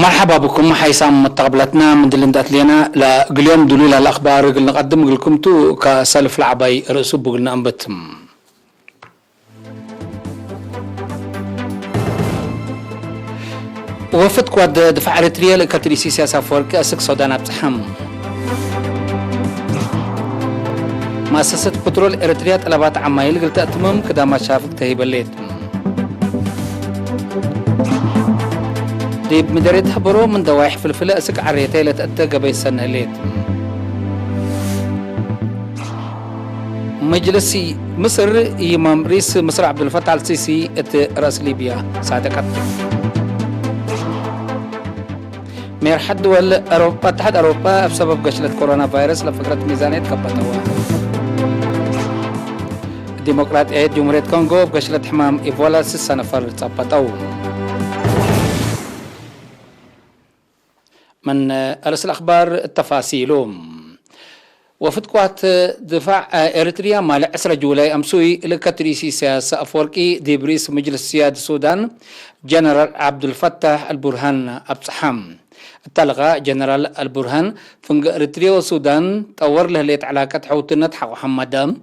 مرحبا بكم حيسام متقبلتنا من دلندات لنا اليوم دلول الأخبار قلنا نقدم لكم تو كسلف العباي رأسو بقلنا أنبتم وفد كواد دفاع إريتريا لكاتريسي سياسة فورك أسك سودان أبتحم مؤسسة بترول إريتريا طلبات عمايل قلت أتمم كدا ما شافك تهيب الليت ديب مدريد حبرو من دوايح فلفلة أسك عريتي لتأتى قبي سنة ليت مجلسي مصر إمام رئيس مصر عبد الفتاح السيسي ات رأس ليبيا صادقت مير حد دول أوروبا اتحاد أوروبا بسبب قشلة كورونا فيروس لفكرة ميزانية كبتوا ديمقراطية جمهورية كونغو بقشلة حمام إيبولا 6 نفر تصبتوا من أرسل الأخبار التفاصيلهم وفد قوات دفاع إريتريا مال 10 جولاي أمسوي لكتريسي سياسة أفوركي ديبريس مجلس سيادة السودان جنرال عبد الفتاح البرهان أبصحام تلغى جنرال البرهان فنج إريتريا والسودان طور له ليت علاقة حوتنت حق محمد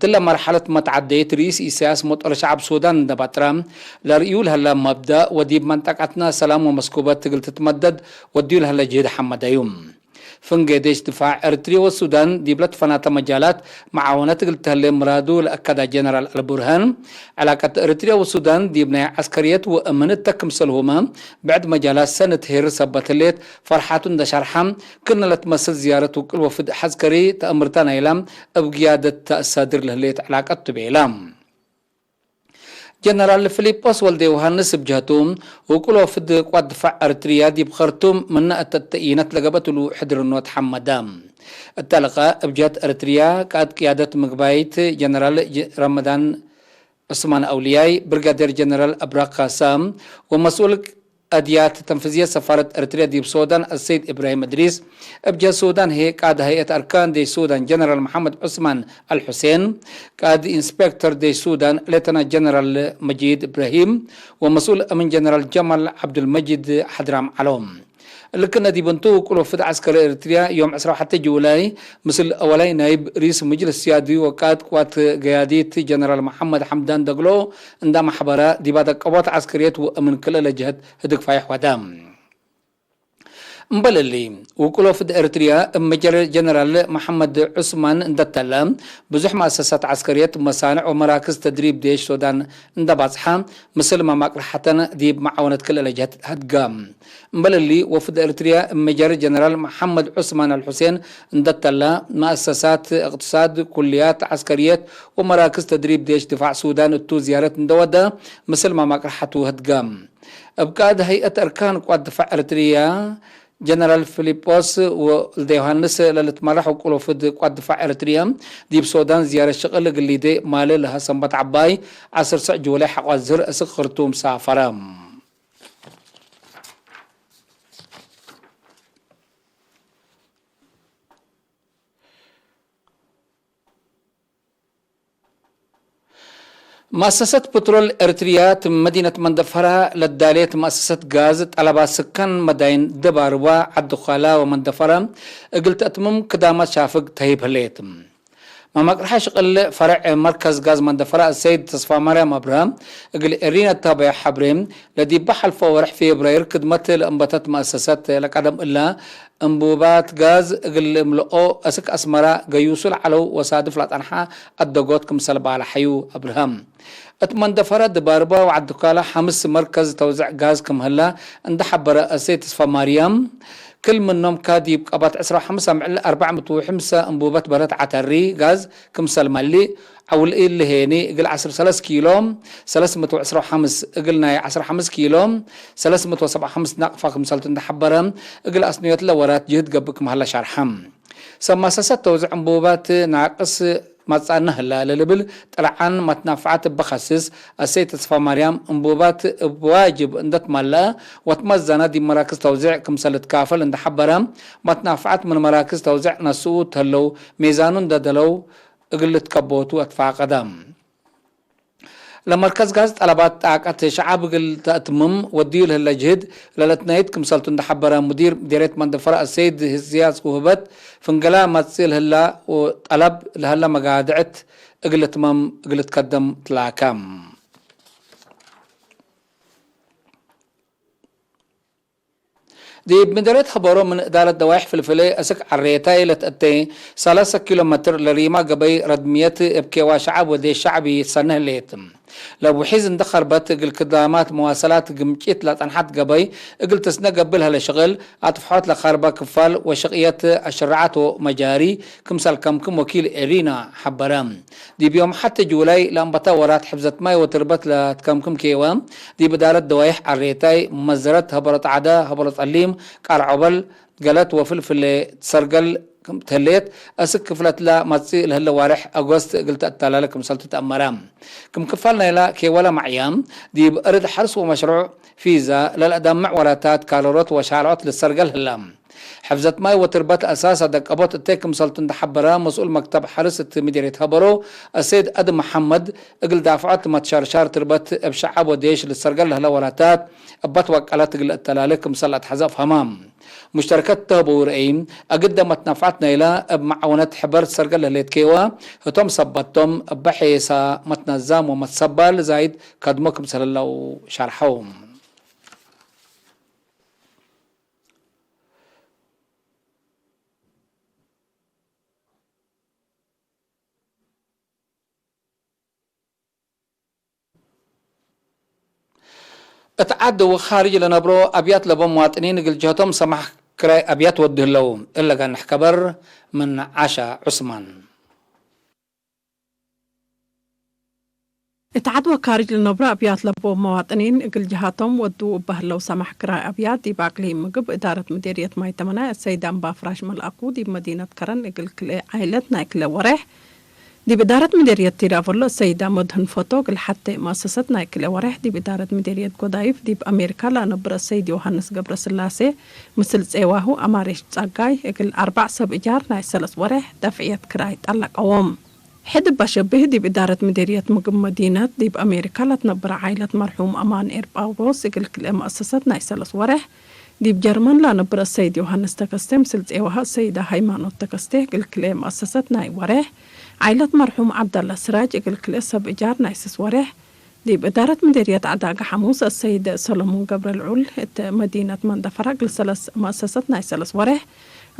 تلا مرحلة متعدية رئيس سياسة مطر شعب السودان دباترام لريول هلا مبدأ وديب منطقتنا سلام ومسكوبات تقل تتمدد وديول هلا جهد حمد يوم فنج ديش دفاع إريتريا والسودان ديبلت فنات مجالات معاونات قلت هلا مرادو لأكد جنرال البرهان علاقة إريتريا والسودان ديبنا عسكريات وأمنت تكمسلهما بعد مجالات سنة هير سبت الليت فرحاتون دا شرحام كنا لتمثل زيارة وكل وفد حزكري تأمرتان إعلام بقيادة الصادر لهليت علاقة تبعيلام جنرال فيليبوس والدي يوهانس بجهتهم وكل وفد قوات دفاع إريتريا دي بخرتم من التأيينات لقبت له حدر النوت حمدام التلقى بجهة إريتريا كانت قيادة مقبايت جنرال رمضان عثمان أولياي برغادير جنرال أبراق قاسام ومسؤول أديات تنفيذية سفارة إريتريا دي بسودان السيد إبراهيم إدريس أبجا السودان هي قاد هيئة أركان دي السودان جنرال محمد عثمان الحسين قاد إنسبكتور دي السودان ليتنا جنرال مجيد إبراهيم ومسؤول أمن جنرال جمال عبد المجيد حضرام علوم لكن دي بنتو كل وفد عسكري إريتريا يوم 10 جولاي مثل أولاي نائب رئيس مجلس السيادي وقاد قوات قيادية جنرال محمد حمدان دقلو عندما حبرا دي بعد قوات عسكريات ومن كل الجهات هدك فايح ودام مبللي وكل وفد إريتريا مجر جنرال محمد عثمان اندتلا بزح مؤسسات عسكريات مصانع ومراكز تدريب ديش السودان اندباصحا مثل ما مقرحتنا دي معاونة كل الجهات هدقام مبللي وفد إريتريا مجر جنرال محمد عثمان الحسين اندتلا مؤسسات اقتصاد كليات عسكريات ومراكز تدريب ديش دفاع السودان التو زيارة اندودا مثل ما مقرحته هدقام أبقاد هيئة أركان قوات دفاع إريتريا جنرال فيليبوس والديوهانس للتمرح وكل وفد قوات دفاع إريتريا دي بسودان زيارة شغل اللي دي مالي لها سنبت عباي 10 جولاي حق الزر أسق خرطوم سافرام مؤسسة بترول إريتريا مدينة مندفرة للدالية مؤسسة غاز طلبات سكان مداين دباروا عدخالا ومندفرة قلت أتمم كدامات شافق تهيب هليتم ما مقرحة شغل فرع مركز غاز مندفرة السيد تصفى مريم أبراهام قل إرينا التابع حبريم لدي بحل فورح في فبراير خدمت لأنبتت مؤسسات لقدم إلا انبوبات غاز قل ملقو أسك أسمرا قيوسل علو وصادف لطنحا الدقوت كمسال على حيو أبراهام اتمن دفرة دباربا وعدكالا 5 مركز توزيع غاز كم هلا عند حبرة السيد تصفى مريم كل منهم كاديب قبات 15 مع 405 انبوبات برات عتري غاز كمسال مالي أول إيه اللي هيني قل 10 كيلو 315 قلنا 15 كيلو 375 نقفة كمسال تندحبرم قل أصنيات لورات جهد قبك مهلا شرحم سما ساسات توزع انبوبات ناقص ما تصانه هلا للبل طلعان ما تنفعت بخصص السيد تصفى مريم انبوبات بواجب اندت ملا وتمزنا دي مراكز توزيع كمسلت كافل اند حبرم ما تنفعت من مراكز توزيع نسوت هلو ميزانون ددلو قلت كبوتو اتفاق قدم لمركز غاز طلبات طاقت شعب قل تأتمم وديل هالجهد للتنايت كمسلتون دحبرا مدير ديريت مندفر السيد هزياز وهبت فنقلا ما تصيل هلا وطلب لهلا مقادعت اقلت مم اقلت قدم تلاكام دي مديريت خبروا من إدارة دوائح فلفلي أسك عريتاي لتأتي 3 كيلومتر لريما قبي ردمية ابكي شعب ودي شعبي سنة ليتم لو حيز اندخر بات اقل كدامات مواصلات قمشيت لا تنحط قبي اقل تسنى قبلها لشغل أطفحات لخاربا كفال وشقية الشرعات ومجاري كمسال كم وكيل إرينا حبرام دي بيوم حتى جولاي لأنبتا ورات حفظت ماي وتربت لتكمكم كيوام دي بدارة دوائح عريتاي مزرت هبرت عدا هبرت عليم قال عبل قالت وفلفل تسرقل تهليت أسك كفلت لا متصي لهلا وارح أغسطس قلت أتلا لكم سلطة تأمرام كم كفلنا لا كي ولا معيام دي بأرد حرس ومشروع فيزا للأدام معوراتات كالورات وشارعات للسرقل هلام حفظت ماي وتربت أساسا دك أبوت التيكم سلطة تحبرا مسؤول مكتب حرس مديرية هبرو السيد أدم محمد اقل دافعات ما تشارشار تربت بشعب وديش للسرقل هلا وراتات أبت وقالات قل أتلا لكم سلطة حزف همام مشتركات تهبو رئيم أقدمت نفعتنا إلى بمعونات حبر سرقل ليت كيوا هتم صبتهم بحيسا متنظم ومتصبل زايد قدمكم صلى الله شرحهم اتعدوا خارج لنبرو أبيات لبو مواطنين قل جهتهم سمح كراي أبيات وده لهم إلا كان حكبر من عشا عثمان اتعدوا خارج لنبرو أبيات لبو مواطنين قل جهتهم ودوا بهلو سمح كراي أبيات دي باقلي مقب إدارة مديرية ماي تمنا السيدة أنبا فراش ملأقو دي مدينة كرن قل كل عائلتنا كل ورح دي بدارة مديرية تيرافولو السيدة مدهن فوتوق حتى مؤسستنا كل ورح دي بدارة مديرية قضايف دي بأمريكا لنبرا السيد يوحنس قبر سلاسي مثل سيواهو أماريش تساقاي اقل 4 سب إجار ناي سلس ورح دفعية كراي تقلق أوام حد بشبه دي بدارة مديرية مدينة دي بأمريكا لتنبرا عائلة مرحوم أمان إرباوروس اقل كل مؤسستنا سلس ورح دي بجرمن لنبرا السيد يوحنس تكستي مثل سيواها السيدة هايمانو تكستي اقل كل مؤسستنا ورح عائلة مرحوم عبد الله سراج اقل كل سب إيجار نايسس ورح دي بإدارة مديرية عداقة حموس السيد سولومون قبر العول مدينة مندفرة قل سلس مؤسسة نايسلس ورح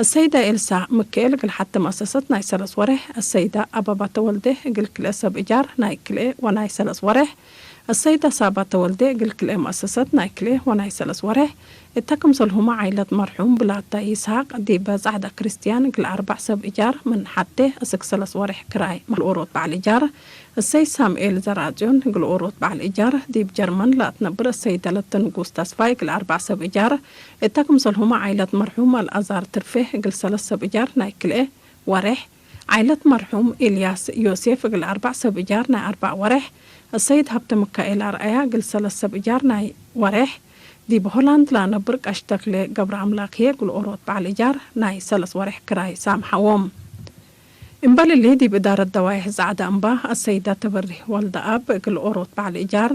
السيدة إلسا مكيل قل حتى مؤسسة نايسلس ورح السيدة أبابا تولده قل كل سب إيجار نايكلي ونايسلس ورح السيدة صابة تولده قل كل مؤسسة نايكلي ونايسلس ورح اتكم صلهما عائلة مرحوم بلاتا إسحاق دي بزعدة كريستيان قل 4 سب إيجار من حتى أسكسلس ورح كراي مع الأوروت بعد الإيجار السيد سامئيل زراجون قل أوروت بعد الإيجار دي بجرمن لا تنبر السيدة لتنقوس تسفاي قل 4 سب إيجار اتكم صلهما عائلة مرحوم الأزار ترفيه قل 3 سب إيجار نايكلي ورح عائلة مرحوم إلياس يوسف قل 4 سب إيجار ناي 4 ورح السيد هبت مكائل أرأيا قل 3 سب إيجار ناي ورح دي بهولند لا نبرك أشتغل قبر عملاقية قل أوروت بعد الإيجار ناي سلس ورح كراي سامحوهم إنبال اللي دي بدارة دوائح زعدة أنبا السيدة تبري والد أب قل أوروت بعد الإيجار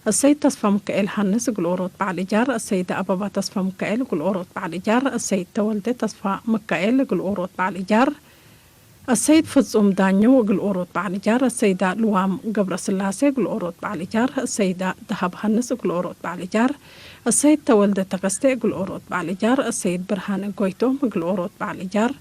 السيد تصفى مكائل هنس قل أوروت بعد الإيجار السيدة أبابا تصفى مكائل قل أوروت بعد الإيجار السيد تولد تصفى مكائل قل أوروت بعد الإيجار السيد فزوم دانيو قل أوروت بعد الإيجار السيدة لوام قبر سلاسي قل أوروت بعد الإيجار السيدة دهب هنس قل أوروت بعد الإيجار السيد تولد تقستي قل أوروت بعد الإيجار السيد برهان قويتوم قل أوروت بعد الإيجار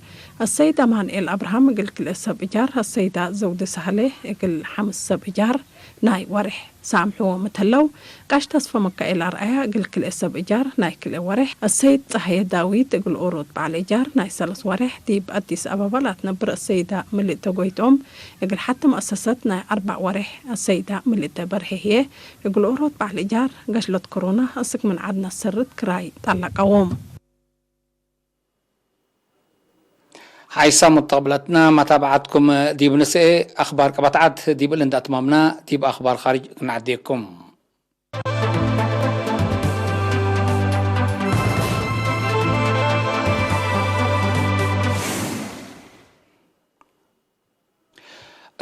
السيد أمان إل أبراهام قل كل سب إيجار السيدة زود سهلة قل 5 سب إيجار ناي ورح سامحو متلو قاش تصفى مكة إلى رأيها قل كل سب إيجار ناي كل ورح السيد صحية داويد قل أوروت بعد الإيجار ناي سلس ورح دي بأديس أبابا لا تنبر السيدة ملي تقويتوم قل حتى مؤسستنا 4 ورح السيدة ملي تبرهي قل أوروت بعد الإيجار قشلت كورونا أسك من عدنا السرد كراي طلع قوم حيث متقبلتنا متابعتكم دي بنسئ أخبار كبتعد دي بلند أتمامنا دي بأخبار خارج نعديكم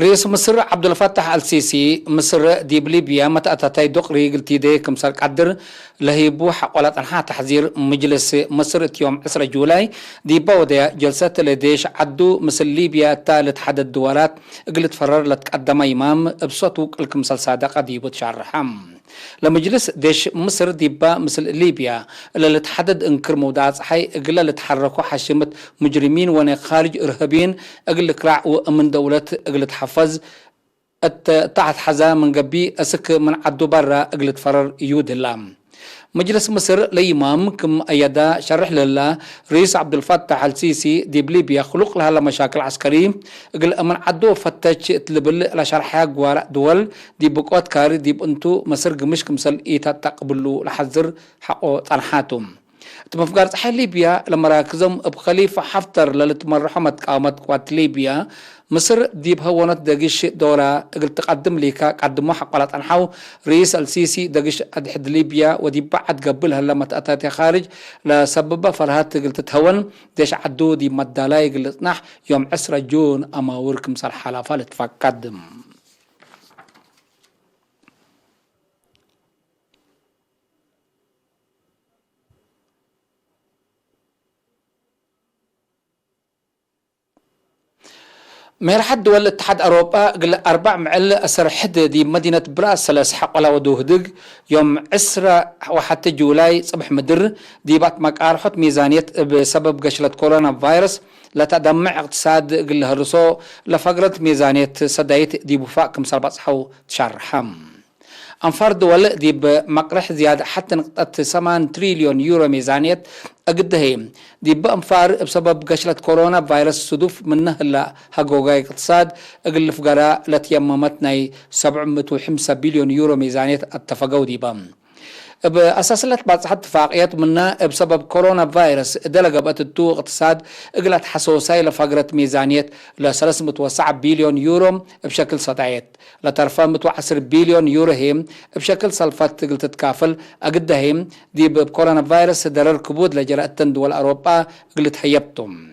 رئيس مصر عبد الفتاح السيسي مصر ديب ليبيا متى أتتاي دقري قلتي دي كمسار قدر لهيبو حقولات أنها تحذير مجلس مصر يوم 10 جولاي دي بودة جلسة لديش عدو مثل ليبيا الثالث حد الدولات قلت فرر لتقدم إمام بصوتو الكمسال صادقة ديبو تشرحم لمجلس ديش مصر ديبا مثل ليبيا اللي تحدد انكر مودات حي اقل اللي تحركوا حشمة مجرمين وانا خارج ارهابيين اقل كراع ومن دولة اقل تحفظ تحت حزا من قبي اسك من عدو برا اقل تفرر يود اللام مجلس مصر ليمام كم أيدا شرح لله رئيس عبد الفتاح السيسي دي بليبيا خلق لها مشاكل عسكرية قال من عدو فتش تلبل لشرحها جوار دول دي بقوات كاري دي بنتو مصر قمش كمسل إيتا تقبلوا لحذر حقو طنحاتهم تمفقارت حي ليبيا لما راكزهم بخليفة حفتر للتمرحمة قامت قوات ليبيا مصر ديب هونت دقيش دورة قلت تقدم ليكا قدموا حقالات أنحو رئيس السيسي دقيش أدحد ليبيا ودي بعد قبلها لما تأتاتي خارج لسبب فرهات قلت تهون ديش عدو دي مدالاي قلت نح يوم 10 جون أما وركم صار حلافة لتفقدم ميرحد دول الاتحاد أوروبا قل 4 معل أسر حد دي مدينة براسلس حق ولا ودوهدق يوم 10 وحتى جولاي صبح مدر دي بات مقارحة ميزانية بسبب قشلة كورونا فيروس لا تدمع اقتصاد قل هرسو لفقرة ميزانية سدايت دي بفاق كمسال بصحو تشرحم أنفار دول دي بمقرح زيادة حتى نقطة 8 تريليون يورو ميزانية أقدهي دي بأنفار بسبب قشلة كورونا فيروس صدوف منه لا هقوغاي اقتصاد أقل فقراء لتيممتنا 705 بليون يورو ميزانية اتفقوا دي بام بأساس لت بعض اتفاقيات منها بسبب كورونا فيروس دلقة بتتو اقتصاد اقلت حسوساي لفقرة ميزانية ل 309 بليون يورو بشكل صدعيت لترفع 110 بليون يورو هم بشكل صلفات قلت تتكافل أقدهم دي بكورونا فيروس درر كبود لجرأة دول أوروبا قلت هيبتم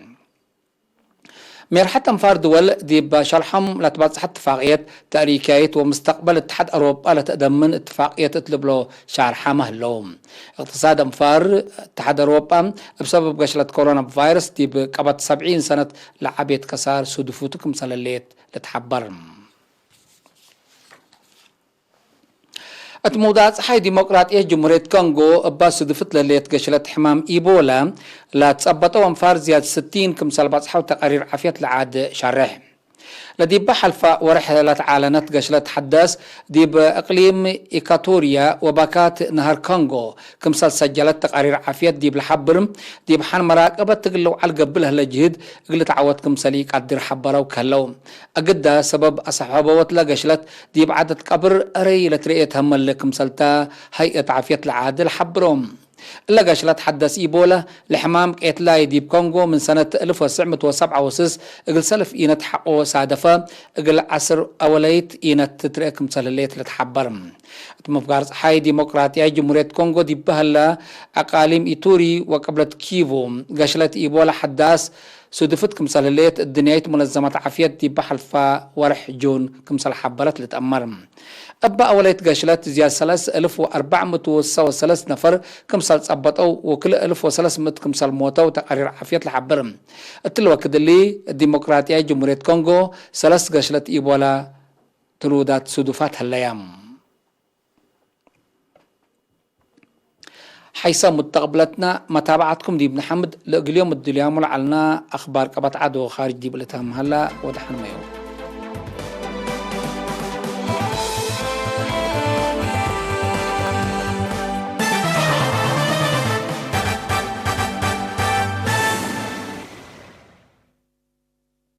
ميرحة أنفار دول دي بشرحهم لتبصح اتفاقية تاريخية ومستقبل اتحاد أوروبا لتقدمن اتفاقية تطلب شرحة مهلوم اقتصاد أنفار اتحاد أوروبا بسبب قشلة كورونا فيروس دي بقبض 70 سنة لعبيت كسار سودفوتكم سلاليت لتحبرم اتمودات حي ديمقراطية جمهورية كونغو أباس دفت لليت قشلة حمام إيبولا لا تثبتوا أنفار زيادة 60 كمسال بصحة وتقارير عافية العاد شرح لدي بحلفة ورحلة عالنت قشلة حداث دي بإقليم إيكاتوريا وباكات نهر كونغو كمسال سجلت تقارير عافية دي بالحبر دي بحان مراقبة تقلو على قبلها لجهد قلت عوات كمسالي قدر حبرا وكهلو أقدا سبب أصحابوات لقشلت دي بعدد قبر أري لترئيت هم اللي كمسالتا هيئة عافية العادل حبرهم إلا قشلت حدث إيبولا لحمام إتلاي دي بكونغو من سنة 1907 وسس إقل سلف إينت حقو سادفة إقل عصر أوليت إينت تتريك مسلليت لتحبرم مفقارس حي ديمقراطية جمهورية كونغو دي بهلا أقاليم إيتوري وقبلت كيفو قشلت إيبولا حداث سودفت كمسلليت الدنيا منظمة عافية دي بحلفة ورح جون كمسل حبرت لتأمرم أبا أوليت قاشلات زياد 3403 نفر كمسال تصبطوا وكل 1300 كمسال موتوا تقارير عافية لحبرم التلوك دلي الديمقراطية جمهورية كونغو 3 قاشلات إيبولا تلودات سودفات هالأيام حيث متقبلتنا متابعتكم دي ابن حمد اليوم الدليام علنا أخبار قبط عدو خارج دي بلتهم هلا ودحن ميو